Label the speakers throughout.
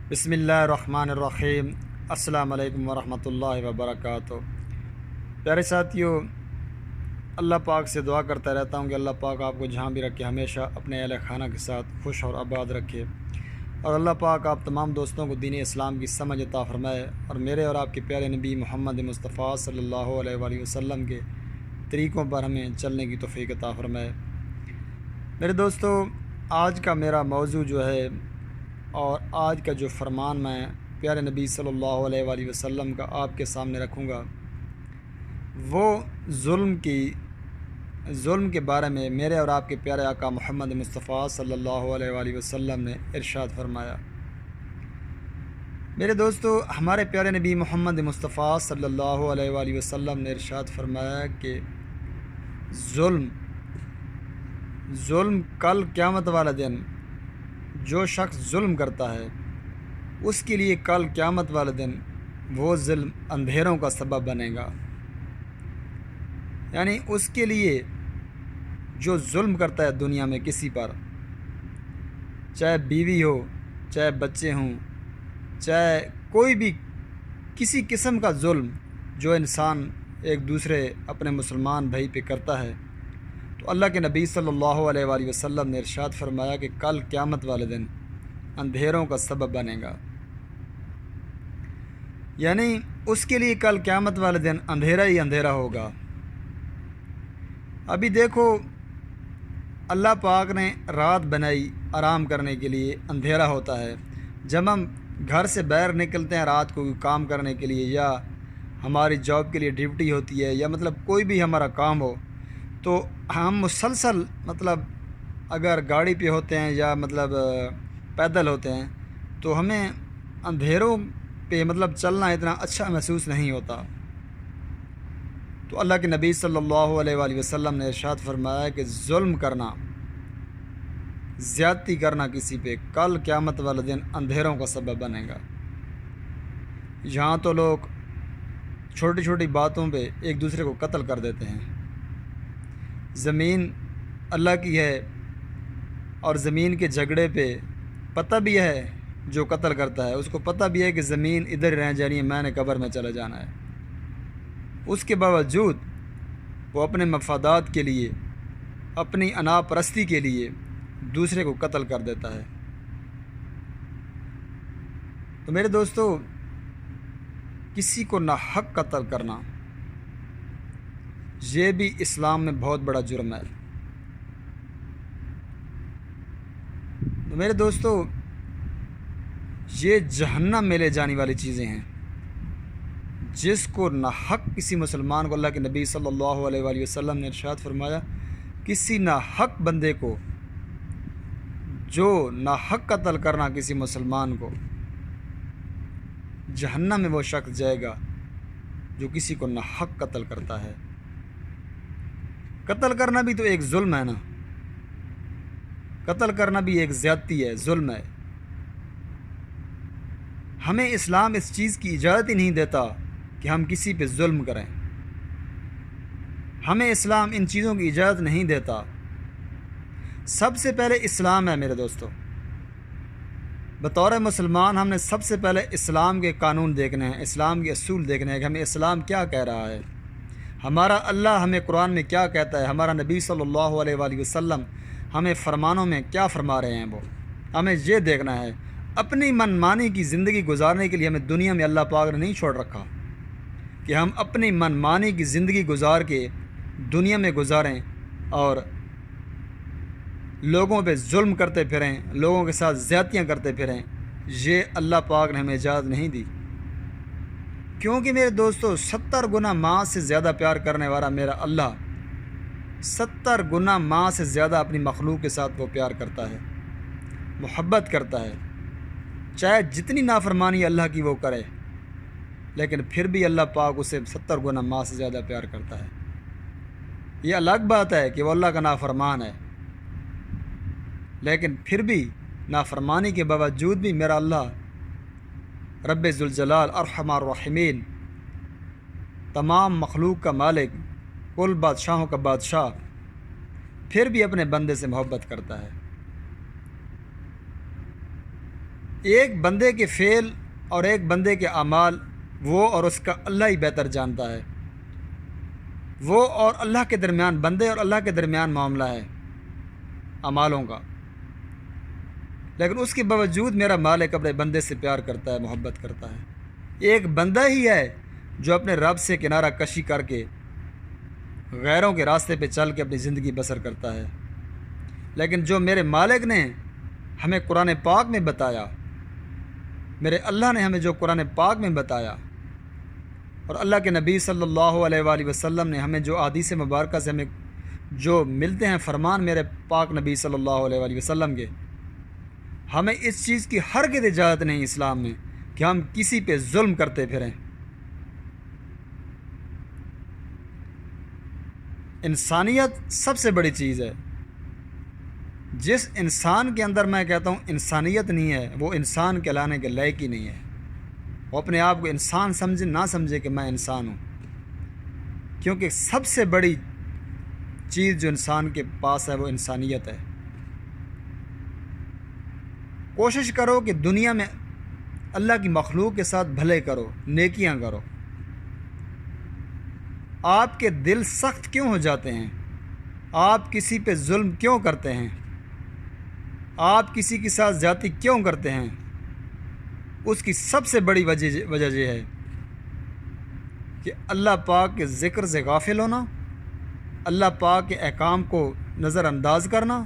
Speaker 1: بسم اللہ الرحمن الرحیم۔ السلام علیکم ورحمۃ اللہ وبرکاتہ۔ پیارے ساتھیو، اللہ پاک سے دعا کرتا رہتا ہوں کہ اللہ پاک آپ کو جہاں بھی رکھے ہمیشہ اپنے اہل خانہ کے ساتھ خوش اور آباد رکھے، اور اللہ پاک آپ تمام دوستوں کو دین اسلام کی سمجھ عطا فرمائے، اور میرے اور آپ کے پیارے نبی محمد مصطفیٰ صلی اللہ علیہ وآلہ وسلم کے طریقوں پر ہمیں چلنے کی توفیق عطا فرمائے۔ میرے دوستو، آج کا میرا موضوع جو ہے اور آج کا جو فرمان میں پیارے نبی صلی اللہ علیہ وآلہ وسلم کا آپ کے سامنے رکھوں گا، وہ ظلم کے بارے میں میرے اور آپ کے پیارے آقا محمد مصطفیٰ صلی اللہ علیہ وآلہ وسلم نے ارشاد فرمایا۔ میرے دوستو، ہمارے پیارے نبی محمد مصطفیٰ صلی اللہ علیہ وآلہ وسلم نے ارشاد فرمایا کہ ظلم کل قیامت والا دن جو شخص ظلم کرتا ہے اس کے لیے کل قیامت والے دن وہ ظلم اندھیروں کا سبب بنے گا۔ یعنی اس کے لیے جو ظلم کرتا ہے دنیا میں کسی پر، چاہے بیوی ہو، چاہے بچے ہوں، چاہے کوئی بھی کسی قسم کا ظلم جو انسان ایک دوسرے اپنے مسلمان بھائی پہ کرتا ہے، تو اللہ کے نبی صلی اللہ علیہ وآلہ وسلم نے ارشاد فرمایا کہ کل قیامت والے دن اندھیروں کا سبب بنے گا۔ یعنی اس کے لیے کل قیامت والے دن اندھیرا ہی اندھیرا ہوگا۔ ابھی دیکھو، اللہ پاک نے رات بنائی آرام کرنے کے لیے، اندھیرا ہوتا ہے۔ جب ہم گھر سے باہر نکلتے ہیں رات کو کام کرنے کے لیے، یا ہماری جاب کے لیے ڈیوٹی ہوتی ہے، یا کوئی بھی ہمارا کام ہو، تو ہم مسلسل اگر گاڑی پہ ہوتے ہیں یا پیدل ہوتے ہیں تو ہمیں اندھیروں پہ چلنا اتنا اچھا محسوس نہیں ہوتا۔ تو اللہ کے نبی صلی اللہ علیہ وآلہ وسلم نے ارشاد فرمایا کہ ظلم کرنا، زیادتی کرنا کسی پہ کل قیامت والے دن اندھیروں کا سبب بنے گا۔ یہاں تو لوگ چھوٹی چھوٹی باتوں پہ ایک دوسرے کو قتل کر دیتے ہیں۔ زمین اللہ کی ہے، اور زمین کے جھگڑے پہ پتہ بھی ہے جو قتل کرتا ہے، اس کو پتہ بھی ہے کہ زمین ادھر ہی رہ جانی ہے، میں نے قبر میں چلا جانا ہے، اس کے باوجود وہ اپنے مفادات کے لیے، اپنی انا پرستی کے لیے دوسرے کو قتل کر دیتا ہے۔ تو میرے دوستو، کسی کو ناحق قتل کرنا یہ بھی اسلام میں بہت بڑا جرم ہے۔ تو میرے دوستو، یہ جہنم میں لے جانے والی چیزیں ہیں۔ جس کو ناحق کسی مسلمان کو، اللہ کے نبی صلی اللہ علیہ وآلہ وسلم نے ارشاد فرمایا، کسی ناحق بندے کو، جو ناحق قتل کرنا کسی مسلمان کو، جہنم میں وہ شخص جائے گا جو کسی کو ناحق قتل کرتا ہے۔ قتل کرنا بھی تو ایک ظلم ہے نا، قتل کرنا بھی ایک زیادتی ہے، ظلم ہے۔ ہمیں اسلام اس چیز کی اجازت ہی نہیں دیتا کہ ہم کسی پہ ظلم کریں۔ ہمیں اسلام ان چیزوں کی اجازت نہیں دیتا۔ سب سے پہلے اسلام ہے میرے دوستو، بطور مسلمان ہم نے سب سے پہلے اسلام کے قانون دیکھنے ہیں، اسلام کے اصول دیکھنے ہیں کہ ہمیں اسلام کیا کہہ رہا ہے، ہمارا اللہ ہمیں قرآن میں کیا کہتا ہے، ہمارا نبی صلی اللہ علیہ وآلہ وسلم ہمیں فرمانوں میں کیا فرما رہے ہیں، وہ ہمیں یہ دیکھنا ہے۔ اپنی من مانی کی زندگی گزارنے کے لیے ہمیں دنیا میں اللہ پاک نے نہیں چھوڑ رکھا کہ ہم اپنی من مانی کی زندگی گزار کے دنیا میں گزاریں اور لوگوں پہ ظلم کرتے پھریں، لوگوں کے ساتھ زیادتیاں کرتے پھریں۔ یہ اللہ پاک نے ہمیں اجازت نہیں دی، کیونکہ میرے دوستو 70 گنا ماں سے زیادہ پیار کرنے والا میرا اللہ 70 گنا ماں سے زیادہ اپنی مخلوق کے ساتھ وہ پیار کرتا ہے، محبت کرتا ہے، چاہے جتنی نافرمانی اللہ کی وہ کرے، لیکن پھر بھی اللہ پاک اسے 70 گنا ماں سے زیادہ پیار کرتا ہے۔ یہ الگ بات ہے کہ وہ اللہ کا نافرمان ہے، لیکن پھر بھی نافرمانی کے باوجود بھی میرا اللہ رب ذوالجلال ارحم الراحمین، تمام مخلوق کا مالک، کل بادشاہوں کا بادشاہ، پھر بھی اپنے بندے سے محبت کرتا ہے۔ ایک بندے کے فعل اور ایک بندے کے اعمال وہ اور اس کا اللہ ہی بہتر جانتا ہے۔ وہ اور اللہ کے درمیان، بندے اور اللہ کے درمیان معاملہ ہے اعمالوں کا، لیکن اس کے باوجود میرا مالک اپنے بندے سے پیار کرتا ہے، محبت کرتا ہے۔ ایک بندہ ہی ہے جو اپنے رب سے کنارہ کشی کر کے غیروں کے راستے پہ چل کے اپنی زندگی بسر کرتا ہے، لیکن جو میرے مالک نے ہمیں قرآن پاک میں بتایا، میرے اللہ نے ہمیں جو قرآن پاک میں بتایا، اور اللہ کے نبی صلی اللہ علیہ وآلہ وسلم نے ہمیں جو احادیث مبارکہ سے ہمیں جو ملتے ہیں فرمان میرے پاک نبی صلی اللہ علیہ وآلہ وسلم کے، ہمیں اس چیز کی ہرگز اجازت نہیں اسلام میں کہ ہم کسی پہ ظلم کرتے پھریں۔ انسانیت سب سے بڑی چیز ہے۔ جس انسان کے اندر میں کہتا ہوں انسانیت نہیں ہے، وہ انسان کہلانے کے لائق ہی نہیں ہے۔ وہ اپنے آپ کو انسان سمجھے نہ سمجھے کہ میں انسان ہوں، کیونکہ سب سے بڑی چیز جو انسان کے پاس ہے وہ انسانیت ہے۔ کوشش کرو کہ دنیا میں اللہ کی مخلوق کے ساتھ بھلے کرو، نیکیاں کرو۔ آپ کے دل سخت کیوں ہو جاتے ہیں؟ آپ کسی پہ ظلم کیوں کرتے ہیں؟ آپ کسی کے ساتھ زیادتی کیوں کرتے ہیں؟ اس کی سب سے بڑی وجہ یہ ہے کہ اللہ پاک کے ذکر سے غافل ہونا، اللہ پاک کے احکام کو نظر انداز کرنا،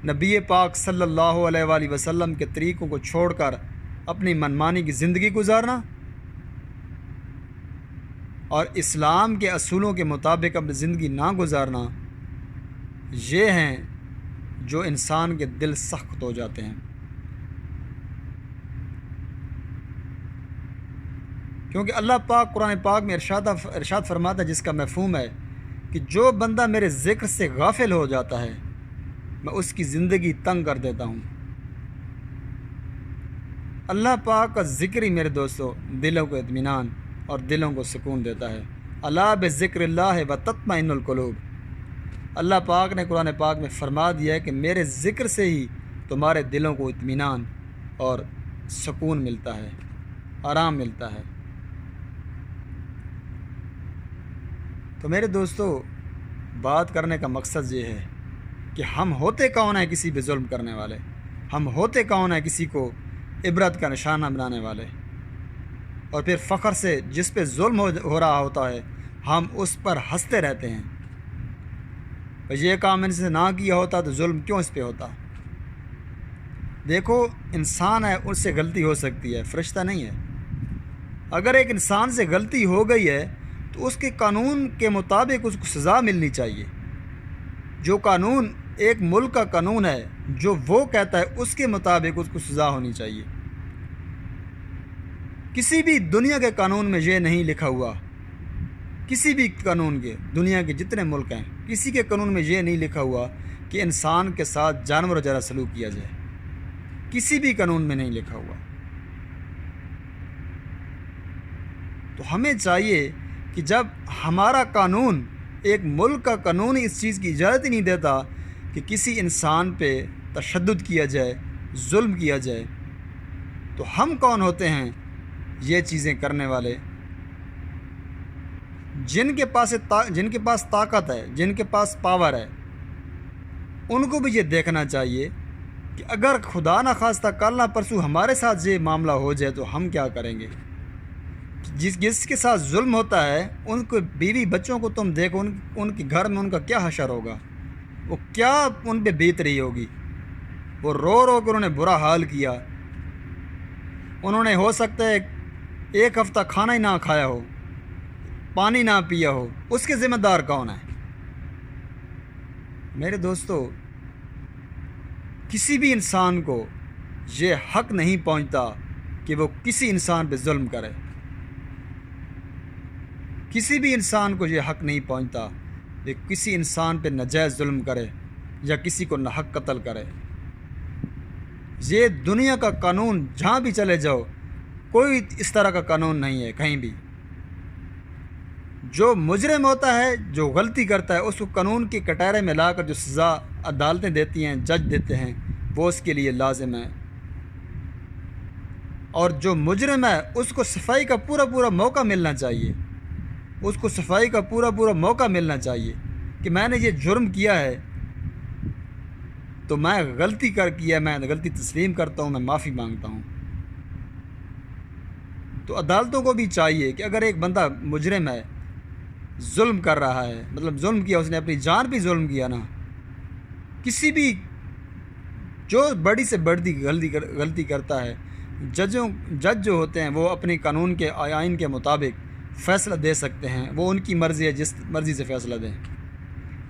Speaker 1: نبی پاک صلی اللہ علیہ وآلہ وسلم کے طریقوں کو چھوڑ کر اپنی منمانی کی زندگی گزارنا، اور اسلام کے اصولوں کے مطابق اپنی زندگی نہ گزارنا، یہ ہیں جو انسان کے دل سخت ہو جاتے ہیں۔ کیونکہ اللہ پاک قرآن پاک میں ارشاد فرماتا ہے، جس کا مفہوم ہے کہ جو بندہ میرے ذکر سے غافل ہو جاتا ہے میں اس کی زندگی تنگ کر دیتا ہوں۔ اللہ پاک کا ذکر ہی میرے دوستو دلوں کو اطمینان اور دلوں کو سکون دیتا ہے۔ الا بذکر اللہ وتطمئن القلوب۔ اللہ پاک نے قرآن پاک میں فرما دیا ہے کہ میرے ذکر سے ہی تمہارے دلوں کو اطمینان اور سکون ملتا ہے، آرام ملتا ہے۔ تو میرے دوستو، بات کرنے کا مقصد یہ ہے کہ ہم ہوتے کون ہیں کسی پہ ظلم کرنے والے؟ ہم ہوتے کون ہیں کسی کو عبرت کا نشانہ بنانے والے؟ اور پھر فخر سے جس پہ ظلم ہو رہا ہوتا ہے ہم اس پر ہنستے رہتے ہیں۔ یہ کام ان سے نہ کیا ہوتا تو ظلم کیوں اس پہ ہوتا؟ دیکھو، انسان ہے، اس سے غلطی ہو سکتی ہے، فرشتہ نہیں ہے۔ اگر ایک انسان سے غلطی ہو گئی ہے تو اس کے قانون کے مطابق اس کو سزا ملنی چاہیے۔ جو قانون ایک ملک کا قانون ہے، جو وہ کہتا ہے اس کے مطابق اس کو سزا ہونی چاہیے۔ کسی بھی دنیا کے قانون میں یہ نہیں لکھا ہوا، کسی بھی قانون کے، دنیا کے جتنے ملک ہیں، کسی کے قانون میں یہ نہیں لکھا ہوا کہ انسان کے ساتھ جانور جیسا سلوک کیا جائے۔ کسی بھی قانون میں نہیں لکھا ہوا۔ تو ہمیں چاہیے کہ جب ہمارا قانون، ایک ملک کا قانون اس چیز کی اجازت ہی نہیں دیتا کہ کسی انسان پہ تشدد کیا جائے، ظلم کیا جائے، تو ہم کون ہوتے ہیں یہ چیزیں کرنے والے؟ جن کے پاس طاقت ہے، جن کے پاس پاور ہے، ان کو بھی یہ دیکھنا چاہیے کہ اگر خدا نخواستہ کل نہ پرسوں ہمارے ساتھ یہ معاملہ ہو جائے تو ہم کیا کریں گے۔ جس کے ساتھ ظلم ہوتا ہے ان کو، بیوی بچوں کو تم دیکھو، ان کے گھر میں ان کا کیا حشر ہوگا، وہ کیا ان پہ بیت رہی ہوگی۔ وہ رو رو کر انہوں نے برا حال کیا، انہوں نے ہو سکتا ہے ایک ہفتہ کھانا ہی نہ کھایا ہو، پانی نہ پیا ہو، اس کے ذمہ دار کون ہے؟ میرے دوستو، کسی بھی انسان کو یہ حق نہیں پہنچتا کہ وہ کسی انسان پہ ظلم کرے۔ کسی بھی انسان کو یہ حق نہیں پہنچتا کہ کسی انسان پہ ناجائز ظلم کرے یا کسی کو ناحق قتل کرے۔ یہ دنیا کا قانون، جہاں بھی چلے جاؤ کوئی اس طرح کا قانون نہیں ہے کہیں بھی۔ جو مجرم ہوتا ہے، جو غلطی کرتا ہے، اس کو قانون کی کٹہرے میں لا کر جو سزا عدالتیں دیتی ہیں، جج دیتے ہیں، وہ اس کے لیے لازم ہے۔ اور جو مجرم ہے اس کو صفائی کا پورا پورا موقع ملنا چاہیے، اس کو صفائی کا پورا پورا موقع ملنا چاہیے کہ میں نے یہ جرم کیا ہے تو میں غلطی کیا، میں غلطی تسلیم کرتا ہوں، میں معافی مانگتا ہوں۔ تو عدالتوں کو بھی چاہیے کہ اگر ایک بندہ مجرم ہے، ظلم کر رہا ہے، مطلب ظلم کیا، اس نے اپنی جان پہ ظلم کیا نا، کسی بھی جو بڑی سے بڑی غلطی کرتا ہے، جج جو ہوتے ہیں وہ اپنے قانون کے آئین کے مطابق فیصلہ دے سکتے ہیں، وہ ان کی مرضی ہے، جس مرضی سے فیصلہ دیں،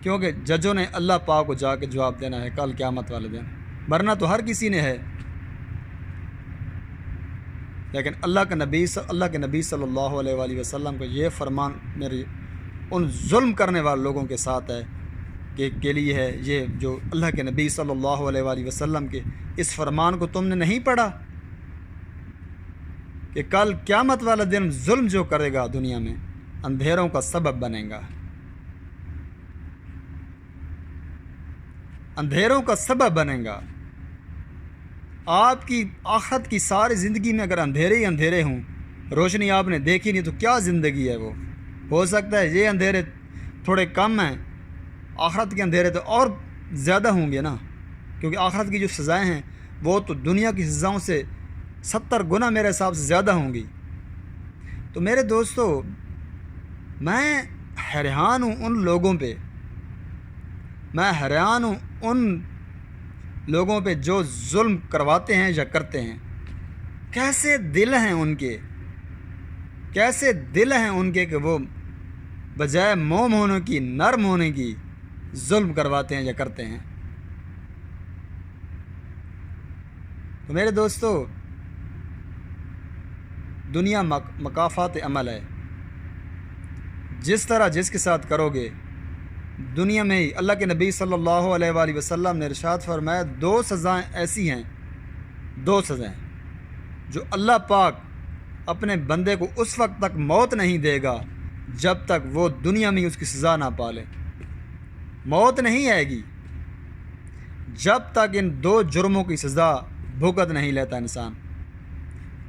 Speaker 1: کیونکہ ججوں نے اللہ پاک کو جا کے جواب دینا ہے کل قیامت والے دن، مرنا تو ہر کسی نے ہے، لیکن اللہ کے نبی صلی اللہ علیہ وآلہ وسلم کو یہ فرمان میری ان ظلم کرنے والے لوگوں کے ساتھ ہے کے لیے ہے، یہ جو اللہ کے نبی صلی اللہ علیہ وآلہ وسلم کے اس فرمان کو تم نے نہیں پڑھا کہ کل قیامت والا دن ظلم جو کرے گا دنیا میں اندھیروں کا سبب بنے گا، اندھیروں کا سبب بنے گا۔ آپ کی آخرت کی ساری زندگی میں اگر اندھیرے ہی اندھیرے ہوں، روشنی آپ نے دیکھی نہیں، تو کیا زندگی ہے وہ؟ ہو سکتا ہے یہ اندھیرے تھوڑے کم ہیں، آخرت کے اندھیرے تو اور زیادہ ہوں گے نا، کیونکہ آخرت کی جو سزائیں ہیں وہ تو دنیا کی سزاؤں سے 70 گنا میرے حساب سے زیادہ ہوں گی۔ تو میرے دوستو، میں حیران ہوں ان لوگوں پہ، میں حیران ہوں ان لوگوں پہ جو ظلم کرواتے ہیں یا کرتے ہیں۔ کیسے دل ہیں ان کے، کیسے دل ہیں ان کے کہ وہ بجائے موم ہونے کی، نرم ہونے کی، ظلم کرواتے ہیں یا کرتے ہیں۔ تو میرے دوستو، دنیا مکافات عمل ہے، جس طرح جس کے ساتھ کرو گے دنیا میں ہی۔ اللہ کے نبی صلی اللہ علیہ وآلہ وسلم نے ارشاد فرمایا 2 سزائیں ایسی ہیں، 2 سزائیں جو اللہ پاک اپنے بندے کو اس وقت تک موت نہیں دے گا جب تک وہ دنیا میں اس کی سزا نہ پالے۔ موت نہیں آئے گی جب تک ان 2 جرموں کی سزا بھگت نہیں لیتا انسان۔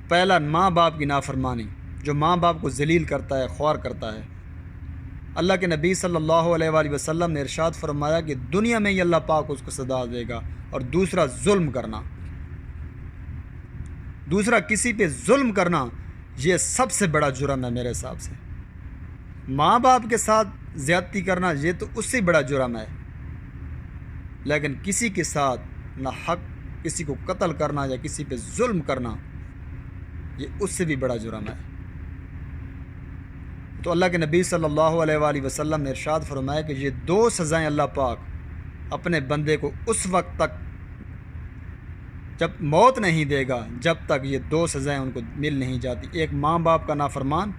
Speaker 1: پہلا، ماں باپ کی نافرمانی، جو ماں باپ کو ذلیل کرتا ہے، خوار کرتا ہے۔ اللہ کے نبی صلی اللہ علیہ وآلہ وسلم نے ارشاد فرمایا کہ دنیا میں ہی اللہ پاک اس کو سزا دے گا۔ اور دوسرا، ظلم کرنا، دوسرا کسی پہ ظلم کرنا، یہ سب سے بڑا جرم ہے میرے حساب سے۔ ماں باپ کے ساتھ زیادتی کرنا یہ تو اس سے بڑا جرم ہے، لیکن کسی کے ساتھ نہ حق کسی کو قتل کرنا یا کسی پہ ظلم کرنا، یہ اس سے بھی بڑا جرم ہے۔ تو اللہ کے نبی صلی اللہ علیہ وآلہ وسلم نے ارشاد فرمایا کہ یہ 2 سزائیں اللہ پاک اپنے بندے کو اس وقت تک جب موت نہیں دے گا جب تک یہ 2 سزائیں ان کو مل نہیں جاتی۔ ایک، ماں باپ کا نافرمان،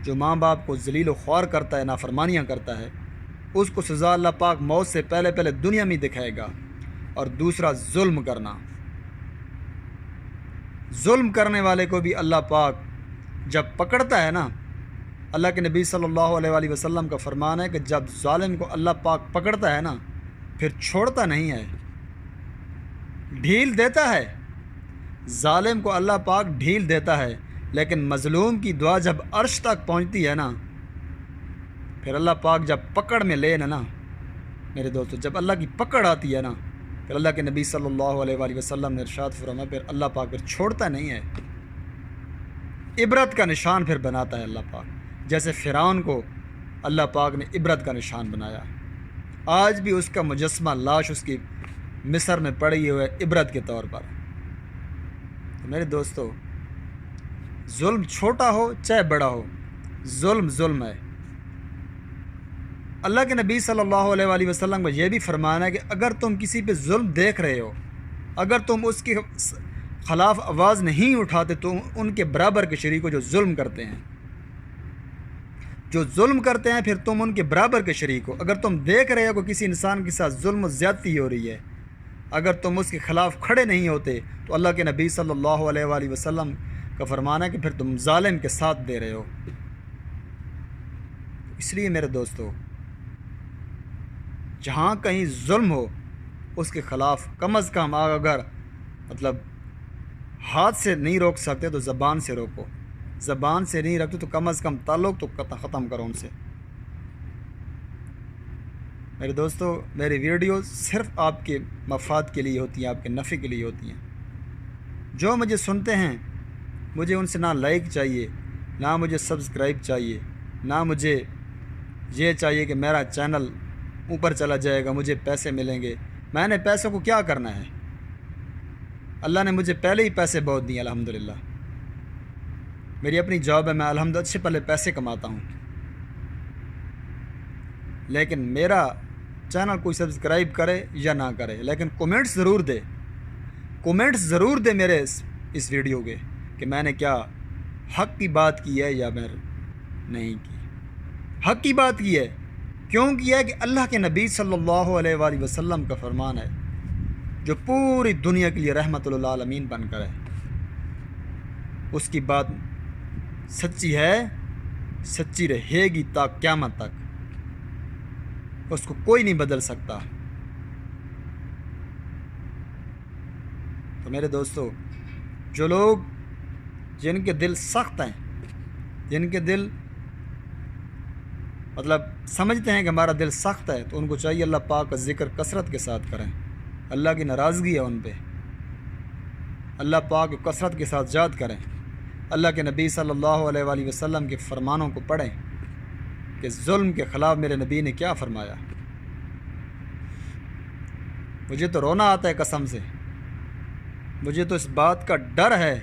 Speaker 1: جو ماں باپ کو ذلیل و خوار کرتا ہے، نافرمانیاں کرتا ہے، اس کو سزا اللہ پاک موت سے پہلے دنیا میں دکھائے گا۔ اور دوسرا، ظلم کرنا، ظلم کرنے والے کو بھی اللہ پاک جب پکڑتا ہے نا، اللہ کے نبی صلی اللہ علیہ وآلہ وسلم کا فرمان ہے کہ جب ظالم کو اللہ پاک پکڑتا ہے نا، پھر چھوڑتا نہیں ہے، ڈھیل دیتا ہے۔ ظالم کو اللہ پاک ڈھیل دیتا ہے، لیکن مظلوم کی دعا جب عرش تک پہنچتی ہے نا، پھر اللہ پاک جب پکڑ میں لے نا میرے دوستو، جب اللہ کی پکڑ آتی ہے نا، پھر اللہ کے نبی صلی اللہ علیہ وآلہ وسلم نے ارشاد فرمایا پھر اللہ پاک پھر چھوڑتا نہیں ہے، عبرت کا نشان پھر بناتا ہے اللہ پاک، جیسے فرعون کو اللہ پاک نے عبرت کا نشان بنایا۔ آج بھی اس کا مجسمہ، لاش اس کی مصر میں پڑی ہوئے عبرت کے طور پر۔ تو میرے دوستو، ظلم چھوٹا ہو چاہے بڑا ہو، ظلم ظلم ہے۔ اللہ کے نبی صلی اللہ علیہ وآلہ وسلم کو یہ بھی فرمانا ہے کہ اگر تم کسی پہ ظلم دیکھ رہے ہو، اگر تم اس کے خلاف آواز نہیں اٹھاتے، تو ان کے برابر کے شریک ہو جو ظلم کرتے ہیں، جو ظلم کرتے ہیں، پھر تم ان کے برابر کے شریک ہو۔ اگر تم دیکھ رہے ہو کہ کسی انسان کے ساتھ ظلم و زیادتی ہو رہی ہے، اگر تم اس کے خلاف کھڑے نہیں ہوتے، تو اللہ کے نبی صلی اللہ علیہ وآلہ وسلم کا فرمانا ہے کہ پھر تم ظالم کے ساتھ دے رہے ہو۔ اس لیے میرے دوستو، جہاں کہیں ظلم ہو اس کے خلاف کم از کم اگر ہاتھ سے نہیں روک سکتے تو زبان سے روکو، زبان سے نہیں رکھتے تو کم از کم تعلق تو ختم کرو ان سے۔ میرے دوستو، میری ویڈیو صرف آپ کے مفاد کے لیے ہوتی ہیں، آپ کے نفع کے لیے ہوتی ہیں۔ جو مجھے سنتے ہیں مجھے ان سے نہ لائک چاہیے، نہ مجھے سبسکرائب چاہیے، نہ مجھے یہ چاہیے کہ میرا چینل اوپر چلا جائے گا، مجھے پیسے ملیں گے۔ میں نے پیسوں کو کیا کرنا ہے؟ اللہ نے مجھے پہلے ہی پیسے بہت دیے الحمدللہ۔ میری اپنی جاب ہے، میں الحمدللہ اچھے پہلے پیسے کماتا ہوں، لیکن میرا چینل کوئی سبسکرائب کرے یا نہ کرے، لیکن کومنٹس ضرور دے، کومنٹس ضرور دے میرے اس ویڈیو کے کہ میں نے کیا حق کی بات کی ہے یا میں نہیں کی۔ حق کی بات کی ہے، کیوں کیا ہے کہ اللہ کے نبی صلی اللہ علیہ وآلہ وسلم کا فرمان ہے، جو پوری دنیا کے لیے رحمت للعالمین بن کر ہے، اس کی بات سچی ہے، سچی رہے گی تا قیامت تک، اس کو کوئی نہیں بدل سکتا۔ تو میرے دوستو، جو لوگ جن کے دل سخت ہیں، جن کے دل سمجھتے ہیں کہ ہمارا دل سخت ہے، تو ان کو چاہیے اللہ پاک کا ذکر کثرت کے ساتھ کریں۔ اللہ کی ناراضگی ہے ان پہ، اللہ پاک کثرت کے ساتھ یاد کریں، اللہ کے نبی صلی اللہ علیہ وآلہ وسلم کے فرمانوں کو پڑھیں کہ ظلم کے خلاف میرے نبی نے کیا فرمایا۔ مجھے تو رونا آتا ہے قسم سے، مجھے تو اس بات کا ڈر ہے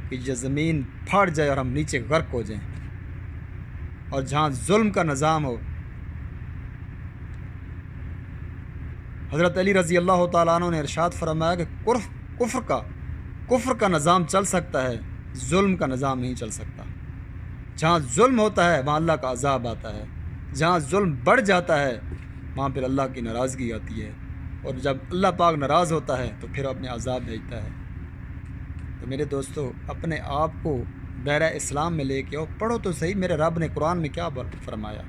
Speaker 1: کہ یہ زمین پھٹ جائے اور ہم نیچے غرق ہو جائیں، اور جہاں ظلم کا نظام ہو۔ حضرت علی رضی اللہ تعالیٰ عنہ نے ارشاد فرمایا کہ کفر کا نظام چل سکتا ہے، ظلم کا نظام نہیں چل سکتا۔ جہاں ظلم ہوتا ہے وہاں اللہ کا عذاب آتا ہے، جہاں ظلم بڑھ جاتا ہے وہاں پھر اللہ کی ناراضگی آتی ہے، اور جب اللہ پاک ناراض ہوتا ہے تو پھر اپنے عذاب بھیجتا ہے۔ تو میرے دوستو، اپنے آپ کو دائرہ اسلام میں لے کے آؤ، پڑھو تو صحیح میرے رب نے قرآن میں کیا فرمایا،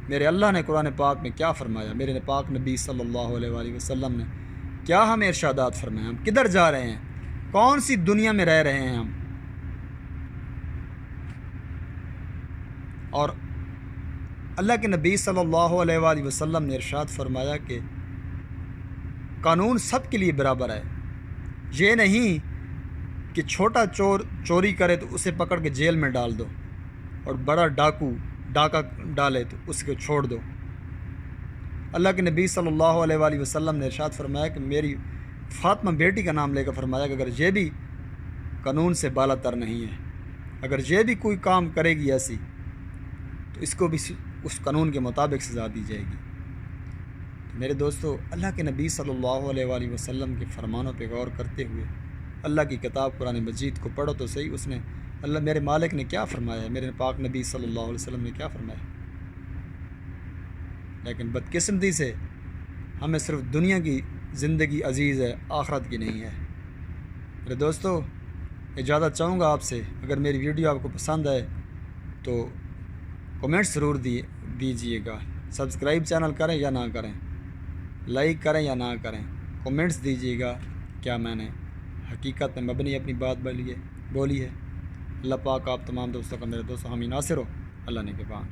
Speaker 1: میرے اللہ نے قرآن پاک میں کیا فرمایا، میرے پاک نبی صلی اللہ علیہ وآلہ وسلم نے کیا ہمیں ارشادات فرمایا، ہم کدھر جا رہے ہیں، کون سی دنیا میں رہ رہے ہیں ہم۔ اور اللہ کے نبی صلی اللہ علیہ وآلہ وسلم نے ارشاد فرمایا کہ قانون سب کے لیے برابر ہے۔ یہ نہیں کہ چھوٹا چور چوری کرے تو اسے پکڑ کے جیل میں ڈال دو، اور بڑا ڈاکہ ڈالے تو اس کو چھوڑ دو۔ اللہ کے نبی صلی اللہ علیہ وآلہ وسلم نے ارشاد فرمایا کہ میری فاطمہ بیٹی کا نام لے کر فرمایا کہ اگر یہ بھی قانون سے بالا تر نہیں ہے، اگر یہ بھی کوئی کام کرے گی ایسی، تو اس کو بھی اس قانون کے مطابق سزا دی جائے گی۔ تو میرے دوستو، اللہ کے نبی صلی اللہ علیہ وآلہ وسلم کے فرمانوں پہ غور کرتے ہوئے اللہ کی کتاب قرآن مجید کو پڑھو تو صحیح، اس نے اللہ میرے مالک نے کیا فرمایا ہے، میرے پاک نبی صلی اللہ علیہ وسلم نے کیا فرمایا۔ لیکن بدقسمتی سے ہمیں صرف دنیا کی زندگی عزیز ہے، آخرت کی نہیں ہے۔ میرے دوستو، اجازت چاہوں گا آپ سے، اگر میری ویڈیو آپ کو پسند آئے تو کومنٹس ضرور دیجیے گا، سبسکرائب چینل کریں یا نہ کریں، لائک کریں یا نہ کریں، کومنٹس دیجیے گا کیا میں نے حقیقت میں مبنی اپنی بات بولی ہے۔ اللہ پاک آپ تمام دوستوں کا، میرے دوستوں، حامی ناصر ہو، اللہ نگہبان۔